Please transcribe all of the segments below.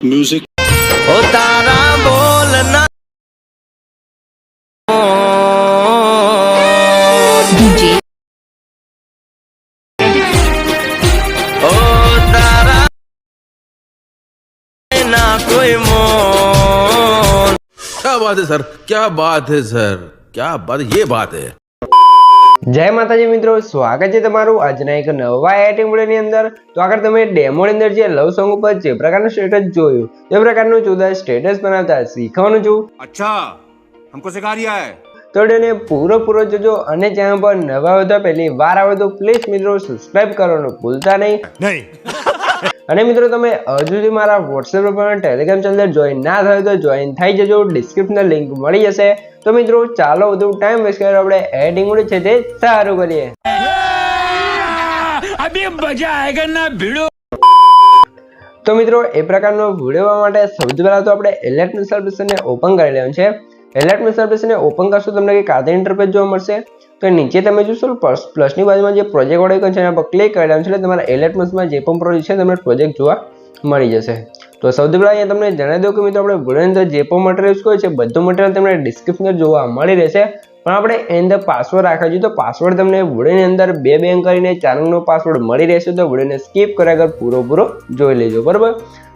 Music ओ तारा बोलना DJ ओ तारा ना कोई मोल। क्या बात है सर, क्या बात है सर, क्या बात, ये बात है। जय माताजी मित्रों, स्वागत है तमारू આજના એક નવા એડિટિંગ વિડિયોની અંદર। તો આગળ તમે ડેમોની અંદર જે લવ સોંગ ઉપર જે પ્રકારનું સ્ટેટસ જોયું તે પ્રકારનું જોરદાર સ્ટેટસ બનાવતા શીખવાનું છું। अच्छा हमको सिखा रिया है। તો વિડિયોને પૂરો જોજો અને ચેનલ પર નવા હોય તો પહેલી વાર આવે તો પ્લીઝ મિત્રો સબસ્ક્રાઇબ કરવાનું ભૂલતા નહીં। અને મિત્રો તમે હજુ સુધી મારા WhatsApp પર ટેલિગ્રામ ચેનલ જોઈન ના થયો તો જોઈન થઈ જજો, ડિસ્ક્રિપ્શનમાં લિંક મળી જશે। तो मित्रों चालो વધુ टाइम वेस्ट कर આપણે એડિટિંગ વિડિયો છે તે સારું કરીએ। अभी मजा आएगा ना भिड़ो। तो मित्रों એ પ્રકારનો વિડિયો બનાવવા માટે સૌથી પહેલા તો આપણે ઇલેક્ટ્રોનિક સર્વિસને ઓપન કરી લેવાનું છે। ઇલેક્ટ્રોનિક સર્વિસને ઓપન કરશો તમને કે કાતે ઇન્ટરફેસ જોવા મળશે। તો નીચે તમે જોશો પ્લસની બાજુમાં જે પ્રોજેક્ટ વાળો આઇકન છે એના પર ક્લિક કરી લેવાનું છે એટલે તમારા ઇલેક્ટ્રોનિક્સમાં જે પણ પ્રોજેક્ટ છે તમને પ્રોજેક્ટ જોવા મળી જશે। તો સૌથી પહેલા અહીંયા તમને જણાવી દઉં કે મિત્રો આપણે વિડિયોની અંદર જે પણ મટીરીયલ યુઝ કર્યું છે બધું મટીરીયલ તમને ડિસ્ક્રિપ્શનમાં જોવા મળી રહેશે, પણ આપણે એની અંદર પાસવર્ડ રાખવા જોઈએ। તો પાસવર્ડ તમને વિડિયોની અંદર 2 અંક કરીને 4 અંકનો પાસવર્ડ મળી રહેશે। તો વિડિયોને સ્કીપ કર્યા વગર પૂરો જોઈ લેજો, બરાબર।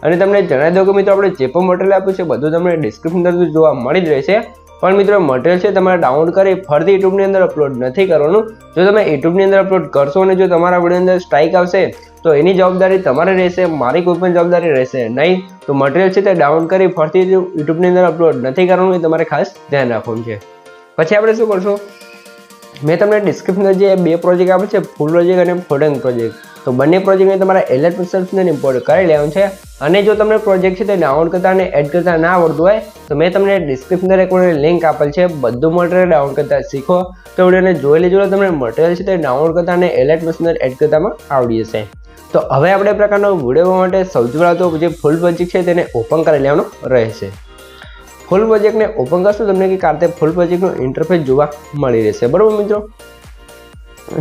અને તમને જણાવી દઉં કે મિત્રો આપણે જે પણ મટીરીયલ આપ્યું છે બધું તમને ડિસ્ક્રિપ્શનમાં જોવા મળી જ રહેશે, પણ મિત્રો મટીરીયલ છે તમારે ડાઉનલોડ કરી ફરીથી યુટ્યુબની અંદર અપલોડ નથી કરવાનું। જો તમે યુટ્યુબની અંદર અપલોડ કરશો અને જો તમારા વિડિયોની અંદર સ્ટ્રાઇક આવશે તો એની જવાબદારી તમારે રહેશે, મારી કોઈ પણ જવાબદારી રહેશે નહીં। તો મટીરીયલ છે તે ડાઉનલોડ કરી ફરીથી યુટ્યુબની અંદર અપલોડ નથી કરવાનું, એ તમારે ખાસ ધ્યાન રાખવાનું છે। પછી આપણે શું કરશું, મેં તમને ડિસ્ક્રિપ્શનમાં જે 2 પ્રોજેક્ટ આપે છે, ફૂલ પ્રોજેક્ટ અને ફોલ્ડર પ્રોજેક્ટ, તો બંને પ્રોજેક્ટને તમારા ઇલેક્ટ્રોનિક સર્વિસને ઇમ્પોર્ટ કરી લેવાનું છે। અને જો તમને પ્રોજેક્ટ છે તે ડાઉનલોડ કરતા અને એડ કરતા ના આવડતું હોય તો મેં તમને ડિસ્ક્રિપ્શનમાં એક લિંક આપેલ છે, બધું મટીરીયલ ડાઉનલોડ કરતા શીખો। તો વિડીયોને જોઈ લેજો, તમને મટીરીયલ છે તે ડાઉનલોડ કરતા અને ઇલેક્ટ્રોનિક એડ કરતામાં આવડી જશે। તો હવે આપણે પ્રકારનો વિડીયો માટે સૌથી પહેલાં તો જે ફૂલ પ્રોજેક્ટ છે તેને ઓપન કરી લેવાનો રહેશે। ફૂલ પ્રોજેક્ટને ઓપન કરશું તમને કે કાતે ફૂલ પ્રોજેક્ટનું ઇન્ટરફેસ જોવા મળી રહેશે, બરાબર મિત્રો।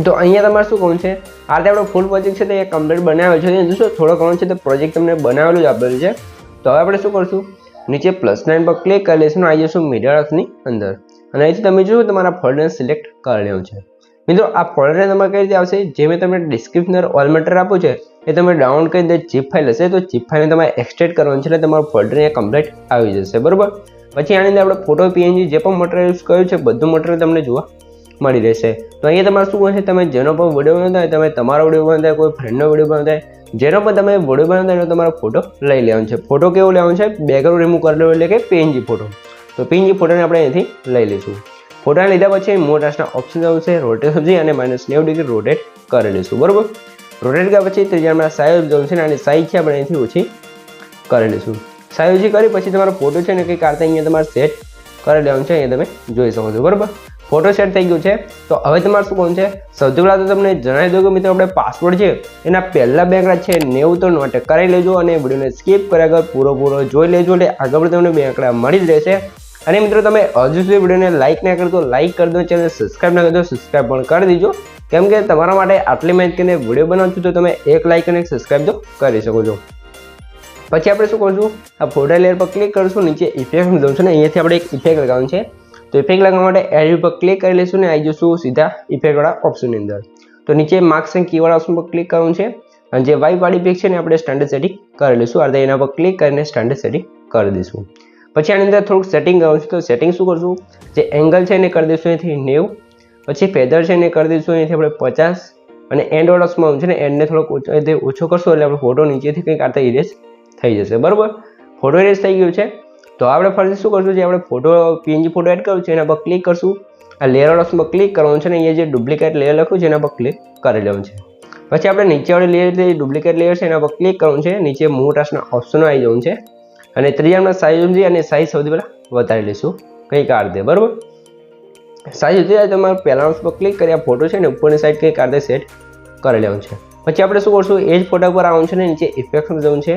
તો અહીંયા તમારે શું કહું છે, આ રીતે આપણો ફૂલ પ્રોજેક્ટ છે તે કમ્પ્લીટ બનાવેલો છે। જોશો થોડો ઘણો છે તે પ્રોજેક્ટ તમને બનાવેલું જ આપેલું છે। તો હવે આપણે શું કરશું, નીચે પ્લસ નાઇન પર ક્લિક કરી લઈશું, આવી જશું મીડિયા એપ્સની અંદર અને અહીંથી તમે જોશો તમારા ફોલ્ડરને સિલેક્ટ કરી લેવું છે। મિત્રો આ ફોલ્ડર તમારે કઈ રીતે આવશે, જે મેં તમને ડિસ્ક્રિપ્શનર ઓલ મટીરીયલ આપું છે એ તમે ડાઉનલોડ કરીને દે જીપ ફાઇલ હશે તો જીપ ફાઇલને તમારે એક્સટ્રેક્ટ કરવાનું છે એટલે તમારું ફોલ્ડર અહીંયા કમ્પ્લીટ આવી જશે, બરાબર। પછી આની અંદર આપણે ફોટો પીએનજી જે પણ મટીરીયલ યુઝ કર્યું છે બધું મટીરીયલ તમને જોવા મળી રહેશે। તો અહીંયા તમારે શું કહે છે, તમે જેનો પણ વિડીયો બનાવતા હોય, તમે તમારો વિડીયો બનાવતા હોય, કોઈ ફ્રેન્ડનો વિડીયો બનાવતા હોય, જેનો પણ તમે વિડીયો બનાવતા હોય એનો તમારો ફોટો લઈ લેવાનો છે। ફોટો કેવો લેવાનો છે, બેકગ્રાઉન્ડ રિમૂવ કરી લેવો એટલે કે પીએનજી ફોટો। તો પીએનજી ફોટોને આપણે અહીંથી લઈ લઈશું। ફોટા લીધા પછી મોટાના ઓપ્શન આવશે, રોટેટ સમજી અને -90 ડિગ્રી રોટેટ કરી લઈશું, બરાબર। રોટેટ કર્યા પછી ત્રીજામાં સાઈઝ જવું છે અને સાઈઝ છે આપણે અહીંથી ઓછી કરી લઈશું। સાઈઝ ઓછી કરી પછી તમારો ફોટો છે ને કંઈક આરતે અહીંયા તમારે સેટ કરી લેવાનું છે, અહીંયા તમે જોઈ શકો છો, બરાબર। ફોટો સેટ થઈ ગયું છે। તો હવે તમારે શું કરવાનું છે, સૌથી પહેલાં તો તમને જણાવી દઉં કે મિત્રો આપણે પાસવર્ડ છે એના પહેલા 2 આંકડા છે 90 તો નોટ કરી લેજો અને વિડીયોને સ્કીપ કર્યા વગર પૂરો જોઈ લેજો એટલે આગળ તમને 2 આંકડા મળી જ રહેશે। અને મિત્રો તમે હજુ સુધી વિડીયોને લાઇક ના કરી તો લાઇક કરી દો, ચેનલ સબસ્ક્રાઇબ ના કરી દો સબસ્ક્રાઇબ પણ કરી દેજો, કેમ કે તમારા માટે આટલી માહિતીને વિડીયો બનાવું છું તો તમે 1 લાઇક અને 1 સબસ્ક્રાઇબ તો કરી શકો છો। પછી આપણે શું કરશું, આ ફોટા લેયર પર ક્લિક કરીશું, નીચે ઇફેક્ટ જવું છે ને અહીંયાથી આપણે એક ઇફેક્ટ લગાવવાનું છે। તો ઇફેક્ટ લગાવવા માટે એડ પર ક્લિક કરી લઈશું ને આવી જશું સીધા ઇફેક્ટવાળા ઓપ્શનની અંદર। તો નીચે માર્ક્સ એન્ડ કીવાળા ઓપ્શન પર ક્લિક કરવાનું છે અને જે વાઇટ વાળી ઇફેક્ટ છે ને આપણે સ્ટાન્ડર્ડ સેટિંગ કરી લઈશું। આ રીતે એના પર ક્લિક કરીને સ્ટાન્ડર્ડ સેટિંગ કરી દઈશું। પછી આની અંદર થોડુંક સેટિંગ કરવાનું છે, તો સેટિંગ શું કરશું, જે એંગલ છે એને કરી દઈશું અહીંથી 90, પછી ફેધર છે એને કરી દઈશું અહીંથી આપણે 50 અને એન્ડ વાળા છે ને એન્ડને થોડોક ઓછો કરશું એટલે આપણો ફોટો નીચેથી કંઈક આરતા ઇરેઝ થઈ જશે, બરાબર। ફોટો ઇરેઝ થઈ ગયું છે। તો આપણે ફરીથી શું કરશું, જે આપણે ફોટો પીએનજી ફોટો એડ કર્યું છે એના પર ક્લિક કરશું, આ લેયર વાળા પર ક્લિક કરવાનું છે ને અહીંયા જે ડુપ્લિકેટ લેયર લખ્યું છે એના પર ક્લિક કરી લેવાનું છે। પછી આપણે નીચેવાળી લેયર જે ડુપ્લિકેટ લેયર છે એના પર ક્લિક કરવાનું છે, નીચે મૂવ ટાસ્કના ઓપ્શનો આવી જવાનું છે અને ત્રીજામાં સાઈઝ સમજી અને સાઈઝ સૌથી પહેલાં વધારી લઈશું કંઈક આ રીતે, બરાબર। સાઈઝ વધી જાય તમારે પહેલા પર ક્લિક કરી આ ફોટો છે ને ઉપરની સાઈડ કંઈક આ રીતે સેટ કરી લેવાનું છે। પછી આપણે શું કરશું, એ જ ફોટા પર આવવાનું છે ને નીચે ઇફેક્ટ જવું છે,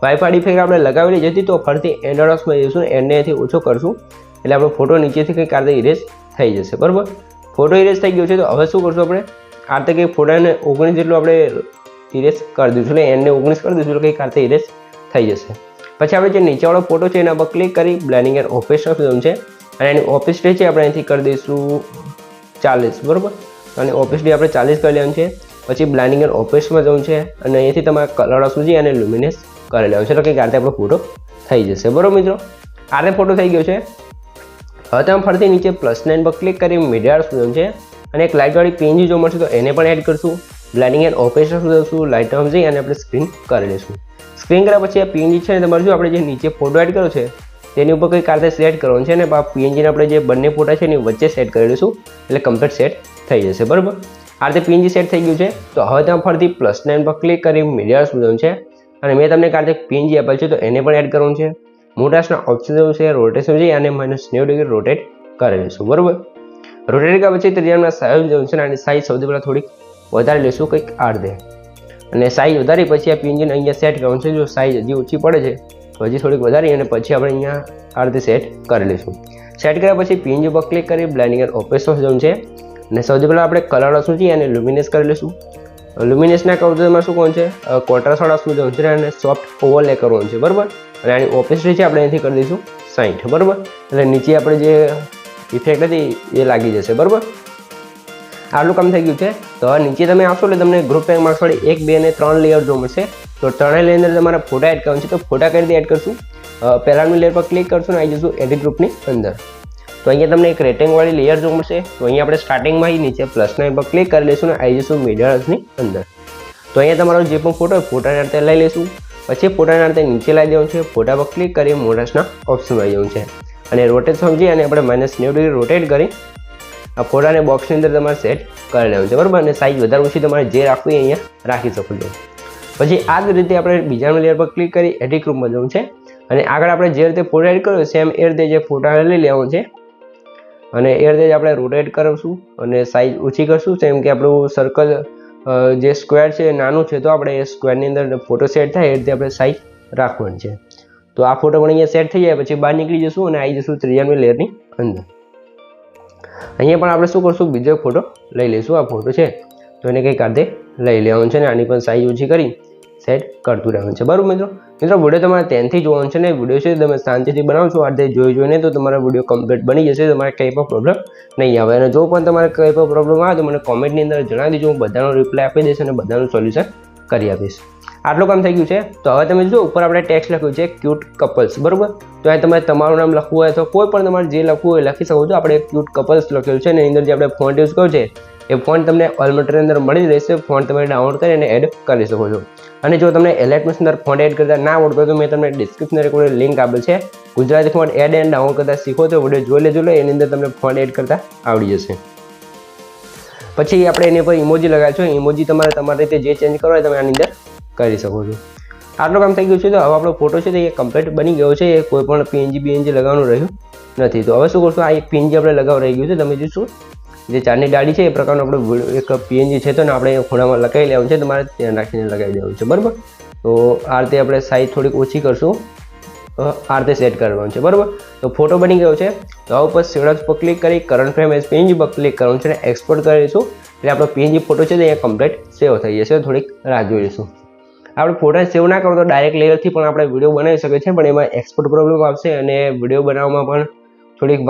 વાઇફાઈ ઇફેક્ટ આપણે લગાવેલી જતી તો ફરીથી એન્ડ્રોઇડમાં જઈશું, એન્ડને અહીંથી ઓછો કરશું એટલે આપણો ફોટો નીચેથી કંઈક આ રીતે ઇરેઝ થઈ જશે, બરાબર। ફોટો ઇરેઝ થઈ ગયો છે। તો હવે શું કરશું, આપણે આ રીતે કંઈક ફોટાને 19 જેટલું આપણે ઇરેઝ કરી દઈશું એટલે એન્ડને 19 કરી દઈશું એટલે કંઈક આ રીતે ઇરેઝ થઈ જશે। પછી આપણે જે નીચેવાળો ફોટો છે એના પર ક્લિક કરી બ્લેન્ડિંગ એન્ડ ઓપેશન જવું છે અને એની ઓપેસિટી છે આપણે અહીંથી કરી દઈશું 40, બરાબર. અને ઓપેસિટી આપણે 40 કરી લેવાનું છે. પછી બ્લેન્ડિંગ એન્ડ ઓપેશનમાં જવું છે અને અહીંથી તમારે કલર સુધી અને લ્યુમિનેસ કરી લેવાનું છે, એટલે કે આ રીતે આપણો ફોટો થઈ જશે, બરાબર મિત્રો. આ રીતે ફોટો થઈ ગયો છે. હવે તમે ફરીથી નીચે +9 પર ક્લિક કરી મીડિયા જવું છે અને એક લાઇટવાળી PNG જો મળશે તો એને પણ એડ કરશું. બ્લેન્ડિંગ એન્ડ ઓપેશન જઈશું, લાઇટમાં જઈ અને આપણે સ્ક્રીન કરી લઈશું. સ્ક્રીન કર્યા પછી આ PNG છે ને તમારે જો આપણે જે નીચે ફોટો એડ કર્યો છે તેની ઉપર કંઈક આ રીતે સેટ કરવાનું છે અને PNG ને આપણે જે બંને ફોટા છે એની વચ્ચે સેટ કરી લઈશું, એટલે કમ્પ્લીટ સેટ થઈ જશે, બરાબર. આ રીતે PNG સેટ થઈ ગયું છે. તો હવે તમે ફરીથી +9 પર ક્લિક કરી મીડિયા જવું છે અને મેં તમને કાલે PNG આપેલ છે તો એને પણ એડ કરવાનું છે. મોટાસના ઓપ્શન જવું છે, રોટેશન જઈ અને -90 ડિગ્રી રોટેટ કરી લઈશું, બરાબર. રોટેટ કર્યા પછી ત્રિજ્યામાં સાઈઝ જવું છે અને સાઈઝ સૌથી પહેલાં થોડીક વધારી લઈશું, કંઈક આડે. અને સાઈઝ વધારી પછી આ PNG ને અહીંયા સેટ કરવાનું છે. જો સાઈઝ હજી ઓછી પડે છે તો હજી થોડીક વધારી અને પછી આપણે અહીંયા આ રીતે સેટ કરી લઈશું. સેટ કર્યા પછી PNG પર ક્લિક કરી બ્લેન્ડિંગ એન્ડ ઓપેશન જવું છે અને સૌથી પહેલાં આપણે કલર શું છે અને લ્યુમિનેસ કરી લઈશું. લ્યુમિનેસના કહું તો એમાં શું કોણ છે, કોન્ટ્રાસ્ટ શું જવું છે અને સોફ્ટ ઓવરલે કરવાનું છે, બરાબર. અને આની ઓપેસિટી છે આપણે અહીંથી કરી દઈશું 60, બરાબર. એટલે નીચે આપણે જે ઇફેક્ટ હતી એ લાગી જશે, બરાબર. આટલું કામ થઈ ગયું છે. તો હવે નીચે તમે આવશો એટલે તમને ગ્રુપ પેક માર્ક્સવાળી 1, 2 અને 3 લેયર જોવા મળશે. તો ત્રણેય લેયર અંદર તમારે ફોટા એડ કરવાનું છે. તો ફોટા કઈ રીતે એડ કરશું, પહેલાની લેયર પર ક્લિક કરશું અને આવી જશું એડિટ ગ્રુપની અંદર. તો અહીંયા તમને એક રેક્ટેંગલવાળી લેયર જોવા મળશે. તો અહીંયા આપણે સ્ટાર્ટિંગમાં નીચે +9 પર ક્લિક કરી લઈશું અને આવી જશું મીડિયાની અંદર. તો અહીંયા તમારો જે પણ ફોટો હોય ફોટાને અર્થે લઈ લઈશું. પછી ફોટાને અર્થે નીચે લાવી દેવાનું છે. ફોટા પર ક્લિક કરી મોટાસના ઓપ્શનમાં આવી જવું છે અને રોટેટ સમજી અને આપણે -90 ડિગ્રી રોટેટ કરી આ ફોટાને બોક્સની અંદર તમારે સેટ કરી લેવાનું છે, બરાબર. અને સાઈઝ વધારે ઓછી તમારે જે રાખવી અહીંયા રાખી શકો છો. પછી આ જ રીતે આપણે બીજા લેયર પર ક્લિક કરી એડિટ ગ્રુપમાં જવું છે અને આગળ આપણે જે રીતે ફોટો એડ કર્યો સેમ એ રીતે જે ફોટાને લઈ લેવાનું છે અને એ રીતે જ આપણે રોટેટ કરીશું અને સાઈઝ ઓછી કરશું. જેમ કે આપણું સર્કલ જે સ્ક્વેર છે નાનું છે તો આપણે એ સ્ક્વેરની અંદર ફોટો સેટ થાય એ રીતે આપણે સાઈઝ રાખવાની છે. તો આ ફોટો પણ અહીંયા સેટ થઈ જાય પછી બહાર નીકળી જશું અને આવી જશું ત્રીજાની લેયરની અંદર. અહીંયા પણ આપણે શું કરશું, બીજો ફોટો લઈ લઈશું. આ ફોટો છે તો એને કંઈક આધે લઈ લેવાનું છે અને આની પણ સાઈઝ ઓછી કરી સેટ કરતું રહેવાનું છે, બરાબર મિત્રો. વિડીયો તમારે ધ્યાનથી જોવાનું છે ને વિડીયો છે તમે શાંતિથી બનાવશો આ રીતે જોઈને તો તમારા વિડીયો કમ્પ્લીટ બની જશે. તમારે કંઈ પણ પ્રોબ્લેમ નહીં આવે. અને જો પણ તમારે કંઈ પણ પ્રોબ્લેમ આવે તો મને કોમેન્ટની અંદર જણાવી દેજો, હું બધાનો રિપ્લાય આપી દઈશ અને બધાનું સોલ્યુશન કરી આપીશ. આટલું કામ થઈ ગયું છે. તો હવે તમે જો ઉપર આપણે ટેક્સ્ટ લખ્યું છે ક્યુટ કપલ્સ, બરાબર. તો અહીં તમારે તમારું નામ લખવું હોય તો કોઈ પણ તમારે જે લખવું હોય લખી શકો છો. આપણે ક્યુટ કપલ્સ લખેલું છે અને એની અંદર જે આપણે ફોન્ટ યુઝ કર્યો છે એ ફોન્ટ તમને ઓલમેટરની અંદર મળી રહેશે. ફોન્ટ તમે ડાઉનલોડ કરી અને એડ કરી શકો છો. અને જો તમને એલાઇટમેન્ટની અંદર ફોન્ટ એડ કરતા ના આવડતો તો મેં તમને ડિસ્ક્રિપ્શનની અંદર લિંક આપેલ છે. Gujarati font add and download કરતા શીખો તો વિડીયો જોઈ લેજો, એની અંદર તમને ફોન્ટ એડ કરતા આવડી જશે. પછી આપણે એની પર ઇમોજી લગાવ્યા છે. ઇમોજી તમારી રીતે જે ચેન્જ કરો હોય તમે આની અંદર કરી શકો છો. આટલું કામ થઈ ગયું છે. તો હવે આપણો ફોટો છે તો એ કમ્પ્લીટ બની ગયો છે. એ કોઈ પણ PNG લગાવવાનું રહ્યું નથી. તો હવે શું કરશું, આ એક PNG આપણે લગાવ રહી ગયું છે. તમે જોશો જે ચારની ડાળી છે એ પ્રકારનો આપણો એક PNG છે તો ને આપણે ખૂણામાં લગાવી લેવાનું છે. તમારે ધ્યાન રાખીને લગાવી દેવાનું છે, બરાબર. તો આ રીતે આપણે સાઈઝ થોડીક ઓછી કરશું, આ રીતે સેટ કરવાનું છે, બરાબર. તો ફોટો બની ગયો છે. તો આ ઉપર શેડ્સ પર ક્લિક કરી કરંટ ફ્રેમ એઝ PNG પર ક્લિક કરવાનું છે અને એક્સપોર્ટ કરીશું. એટલે આપણો PNG ફોટો છે તો એ કમ્પ્લીટ સેવ થઈ જશે. થોડીક રાહ જોઈ લઈશું. આપણે ફોટા સેવ ના કરો તો ડાયરેક્ટ લેયરથી પણ આપણે વિડીયો બનાવી શકીએ છીએ, પણ એમાં એક્સપોર્ટ પ્રોબ્લેમ આવશે અને વિડીયો બનાવવામાં પણ થોડીક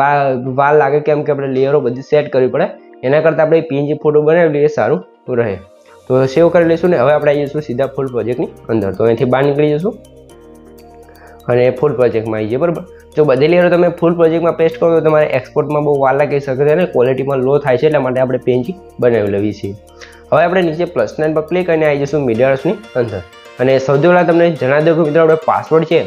વાર લાગે, કેમ કે આપણે લેયરો બધી સેટ કરવી પડે. એના કરતાં આપણે PNG ફોટો બનાવી લઈએ સારું રહે. તો સેવ કરી લઈશું ને હવે આપણે આવી જઈશું સીધા ફૂલ પ્રોજેક્ટની અંદર. તો અહીંથી બહાર નીકળી જઈશું અને ફૂલ પ્રોજેક્ટમાં આવી જઈએ, બરાબર. જો બધી લેયરો તમે ફૂલ પ્રોજેક્ટમાં પેસ્ટ કરો તો તમારે એક્સપોર્ટમાં બહુ વાર લાગી શકે છે અને ક્વોલિટીમાં લો થાય છે. એટલા માટે આપણે PNG બનાવી લેવી છીએ. હવે આપણે નીચે +9 પર ક્લિક કરીને આવી જઈશું મીડિયાની અંદર. અને સૌથી પહેલાં તમને જણાવી દઉં કે મિત્રો આપણે પાસવર્ડ છે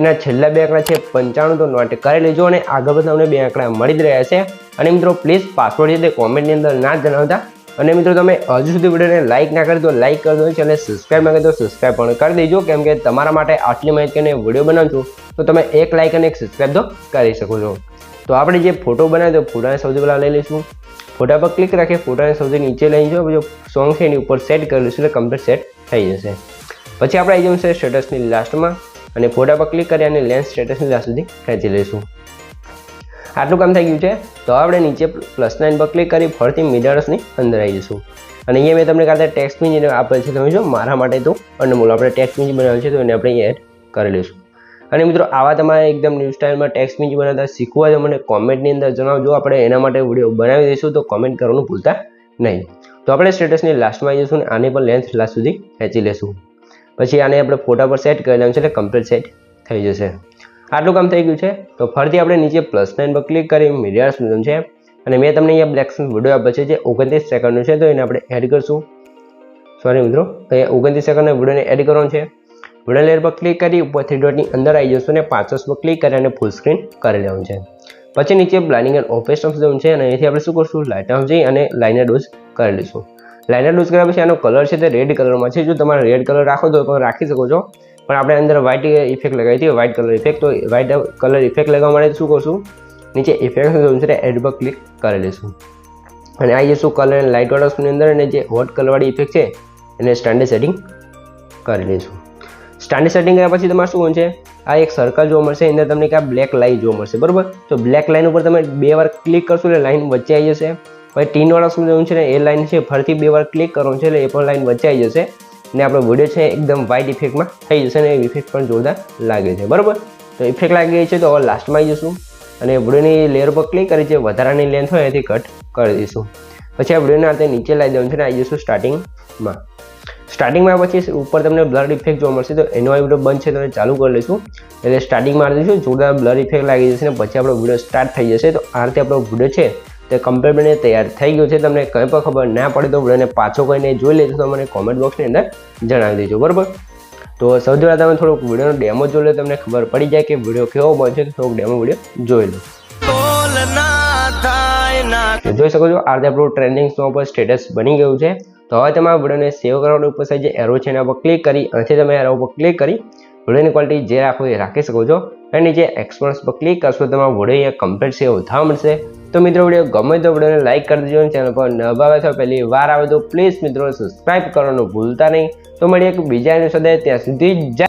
એના છેલ્લા 2 આંકડા છે 95 તો નોટ કરી લેજો અને આગળ પણ તમને 2 આંકડા મળી જ રહ્યા છે. અને મિત્રો પ્લીઝ પાસવર્ડ છે તે કોમેન્ટની અંદર ના જણાવતા. અને મિત્રો તમે હજુ સુધી વિડીયોને લાઇક ના કરી તો લાઇક કરી દો, ચેનલ સબસ્ક્રાઈબ ના કરી તો સબસ્ક્રાઈબ પણ કરી દેજો, કેમ કે તમારા માટે આટલી માહિતીને વિડીયો બનાવું છું તો તમે એક લાઇક અને એક સબસ્ક્રાઈબ તો કરી શકો છો. તો આપણે જે ફોટો બનાવ્યો તો ફોટાને સૌથી પહેલાં લઈ લઈશું. ફોટા પર ક્લિક રાખીએ, ફોટાને સૌથી નીચે લઈ જાઓ, જો સોંગ છે એની ઉપર સેટ કરી લઈશું એટલે કમ્પ્લીટ સેટ થઈ જશે. પછી આપણે આવી જવું છે સ્ટેટસની લાસ્ટમાં અને ફોટા પર ક્લિક કરી અને લેન્સ સ્ટેટસની લાસ્ટ સુધી ખેંચી લઈશું. આટલું કામ થઈ ગયું છે. તો આપણે નીચે +9 પર ક્લિક કરી ફરીથી મીડિયાની અંદર આવી જઈશું અને અહીંયા મેં તમને કાલે ટેક્સ્ટ PNG આપેલ છે. તમે જો મારા માટે તો અનમોલ આપણે ટેક્સ્ટ PNG બનાવેલ છે તો એને આપણે એડ કરી લઈશું અને મિત્રો આવા તમારે એકદમ ન્યૂ સ્ટાઇલમાં ટેક્સ્ટ ઇમેજ બનાવતા શીખવા હોય તો મને કોમેન્ટની અંદર જણાવજો, આપણે એના માટે વિડીયો બનાવી દઈશું, તો કોમેન્ટ કરવાનું ભૂલતા નહીં. તો આપણે સ્ટેટસની લાસ્ટમાં જઈશું અને આની પણ લેન્થ લાસ્ટ સુધી ખેંચી લેશું. પછી આને આપણે ફોટા પર સેટ કરી લેવાનું છે એટલે કમ્પ્લીટ સેટ થઈ જશે. આટલું કામ થઈ ગયું છે. તો ફરીથી આપણે નીચે +9 પર ક્લિક કરી મીડિયા સ્મૂથન છે અને મેં તમને અહીંયા બ્લેક વિડીયો આપ્યો છે જે 29 સેકન્ડનું છે, તો એને આપણે એડ કરશું. સોરી મિત્રો, અહીંયા 29 સેકન્ડના વિડીયોને એડ કરવાનો છે. વિડીયો લેયર પર ક્લિક કરી ઉપર 3 ડોટની અંદર આવી જશું અને 5 પર ક્લિક કરી અને ફૂલ સ્ક્રીન કરી લેવાનું છે. પછી નીચે બ્લાઇન્ડિંગ એન્ડ ઓપેસ્ટ ઓપ્શન જવાનું છે અને અહીંથી આપણે શું કરશું, લાઇટ હાઉસ જઈ અને લાઇનર ડોઝ કરી લઈશું. લાઇનર ડોઝ કર્યા પછી આનો કલર છે તે રેડ કલરમાં છે. જો તમારે રેડ કલર રાખો તો પણ રાખી શકો છો, પણ આપણે અંદર વ્હાઇટ ઇફેક્ટ લગાવી હતી, વ્હાઇટ કલર ઇફેક્ટ. તો વ્હાઇટ કલર ઇફેક્ટ લગાવવા માટે શું કરશું, નીચે ઇફેક્ટ જવાનું છે એડ પર ક્લિક કરી લઈશું અને આવી જઈશું કલર એન્ડ લાઇટ વાળા ઓપ્શનની અંદર અને જે હોટ કલરવાળી ઇફેક્ટ છે એને સ્ટાન્ડર્ડ સેટિંગ કરી લઈશું. સ્ટાન્ડર્ડ સેટિંગ કર્યા પછી તમારે શું છે, આ એક સર્કલ જોવા મળશે, અંદર તમને એક બ્લેક લાઇન જોવા મળશે, બરાબર. તો બ્લેક લાઇન ઉપર તમે 2 વાર ક્લિક કરશો એટલે લાઇન વચ્ચે આવી જશે. પછી ટીનવાળા શું જવું છે ને એ લાઇન છે ફરીથી 2 વાર ક્લિક કરવાનું છે એટલે એ પણ લાઇન વચ્ચે આવી જશે અને આપણો વિડીયો છે એકદમ વ્હાઇટ ઇફેક્ટમાં થઈ જશે અને ઇફેક્ટ પણ જોરદાર લાગે છે, બરાબર. તો ઇફેક્ટ લાગી ગઈ છે તો હવે લાસ્ટમાં આવી જઈશું અને વિડીયોની લેયર પર ક્લિક કરી જે વધારાની લેન્થ હોય એથી કટ કરી દઈશું. પછી આ વિડીયોને આપણે નીચે લાવી દેવાનું છે અને આવી જઈશું સ્ટાર્ટિંગમાં. સ્ટાર્ટિંગમાં પછી ઉપર તમને બ્લર ઇફેક્ટ જોવા મળશે, તો એનો વિડીયો બંધ છે તો ચાલુ કરી લઈશું એટલે સ્ટાર્ટિંગમાં આવી દઈશું, જોરદાર બ્લર ઇફેક્ટ લાગી જશે અને પછી આપણો વિડીયો સ્ટાર્ટ થઈ જશે. તો આ રીતે આપણો વિડીયો છે તે કમ્પ્લીટ બનીને તૈયાર થઈ ગયો છે. તમને કંઈ પણ ખબર ના પડે તો વિડીયોને પાછો કોઈને જોઈ લેજો તો મને કોમેન્ટ બોક્સની અંદર જણાવી દેજો, બરાબર. તો સૌથી પહેલાં તમે થોડુંક વિડીયોનો ડેમો જોઈ લો, તમને ખબર પડી જાય કે વિડીયો કેવો બનશે. તો થોડુંક ડેમો વિડીયો જોઈ લો. જોઈ શકો છો આ રીતે આપણું ટ્રેન્ડિંગ સોંગ પર સ્ટેટસ બની ગયું છે. તો હવે તમારા વિડીયોને સેવ કરવાનું ઉપર સાઈડ જે એરો છે એના પર ક્લિક કરી અહીંથી તમે એરો પર ક્લિક કરી વિડીયોની ક્વોલિટી જે રાખો એ રાખી શકો છો અને નીચે એક્સપોર્ટ પર ક્લિક કરશો તમારો વિડીયો અહીંયા કમ્પ્લીટ સેવ થવા મળશે. તો મિત્રો વિડીયો ગમે તો વિડીયોને લાઇક કરી દેજો, ચેનલ પર નવા આવે તો પહેલી વાર આવે તો પ્લીઝ મિત્રો સબસ્ક્રાઇબ કરવાનું ભૂલતા નહીં. તો મળીએ એક બીજા સાથે, ત્યાં સુધી જય